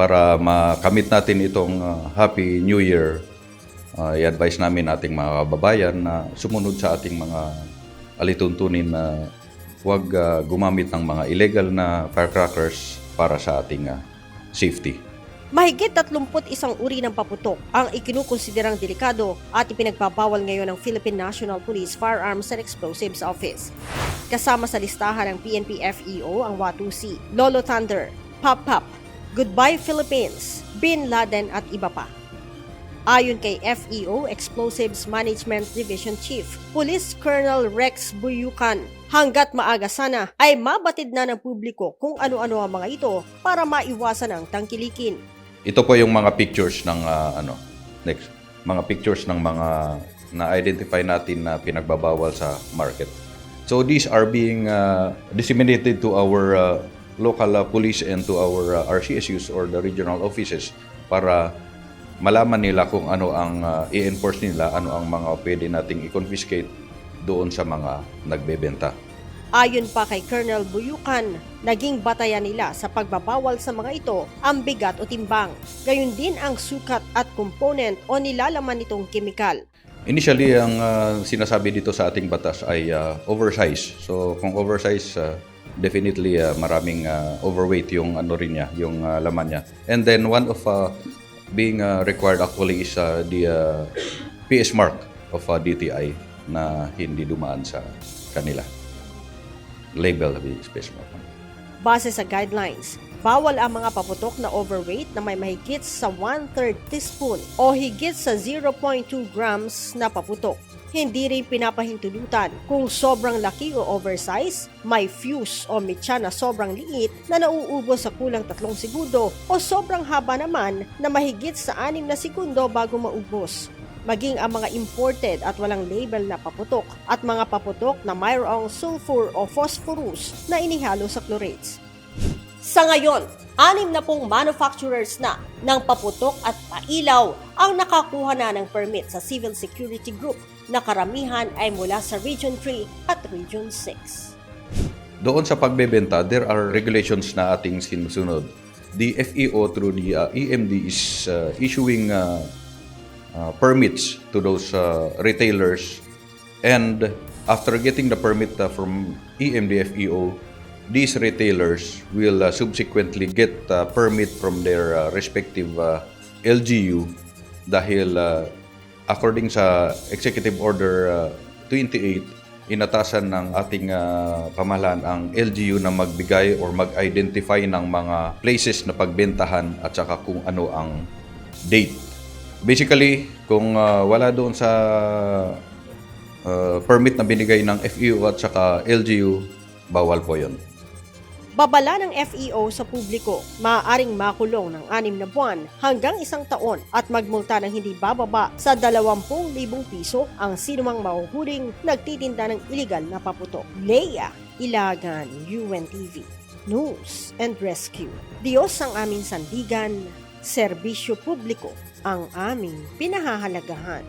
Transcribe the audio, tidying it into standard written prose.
para makamit natin itong Happy New Year, i-advise namin ating mga kababayan na sumunod sa ating mga alituntunin na huwag gumamit ng mga illegal na firecrackers para sa ating safety. Mahigit 31 uri ng paputok ang ikinukonsiderang delikado at ipinagbabawal ngayon ng Philippine National Police Firearms and Explosives Office. Kasama sa listahan ng PNP FEO ang Watusi, Lolo Thunder, Pop Pop, Goodbye Philippines, Bin Laden at iba pa. Ayon kay FEO Explosives Management Division Chief, Police Colonel Rex Buyukan, hanggat maaga sana ay mabatid na ng publiko kung ano-ano ang mga ito para maiwasan ang tangkilikin. Ito po yung mga pictures ng mga pictures ng mga na-identify natin na pinagbabawal sa market. So these are being disseminated to our local police and to our RCSUs or the regional offices para malaman nila kung ano ang i-enforce nila, ano ang mga pwede nating i-confiscate doon sa mga nagbebenta. Ayon pa kay Colonel Buyukan, naging batayan nila sa pagbabawal sa mga ito ang bigat o timbang, gayon din ang sukat at component o nilalaman nitong kemikal. Initially, ang sinasabi dito sa ating batas ay oversize. So kung oversize, definitely maraming overweight yung ano rin niya, yung laman niya. And then one of being required actually is the PS mark of DTI na hindi dumaan sa kanila. Label of the PS mark. Base sa guidelines, bawal ang mga paputok na overweight na may mahigit sa 1/3 teaspoon o higit sa 0.2 grams na paputok. Hindi rin pinapahintulutan kung sobrang laki o oversize, may fuse o mitya na sobrang liit na nauubos sa kulang 3 segundo o sobrang haba naman na mahigit sa 6 na segundo bago maubos. Maging ang mga imported at walang label na paputok at mga paputok na mayroong sulfur o phosphorus na inihalo sa chlorates. Sa ngayon, 60 manufacturers na ng paputok at pailaw ang nakakuha na ng permit sa Civil Security Group na karamihan ay mula sa Region 3 at Region 6. Doon sa pagbebenta, there are regulations na ating sinusunod. The FEO through the EMD is issuing permits to those retailers, and after getting the permit from EMD FEO, these retailers will subsequently get permit from their respective LGU dahil according sa Executive Order 28, inatasan ng ating pamahalaan ang LGU na magbigay or mag-identify ng mga places na pagbentahan at saka kung ano ang date. Basically, kung wala doon sa permit na binigay ng FEO at saka LGU, bawal po yun. Babala ng FEO sa publiko, maaaring makulong ng 6 na buwan hanggang 1 taon at magmulta ng hindi bababa sa 20,000 piso ang sinumang mahuhuling nagtitinda ng iligal na paputok. Leia Ilagan, UNTV, News and Rescue. Diyos ang aming sandigan, serbisyo publiko ang aming pinahahalagahan.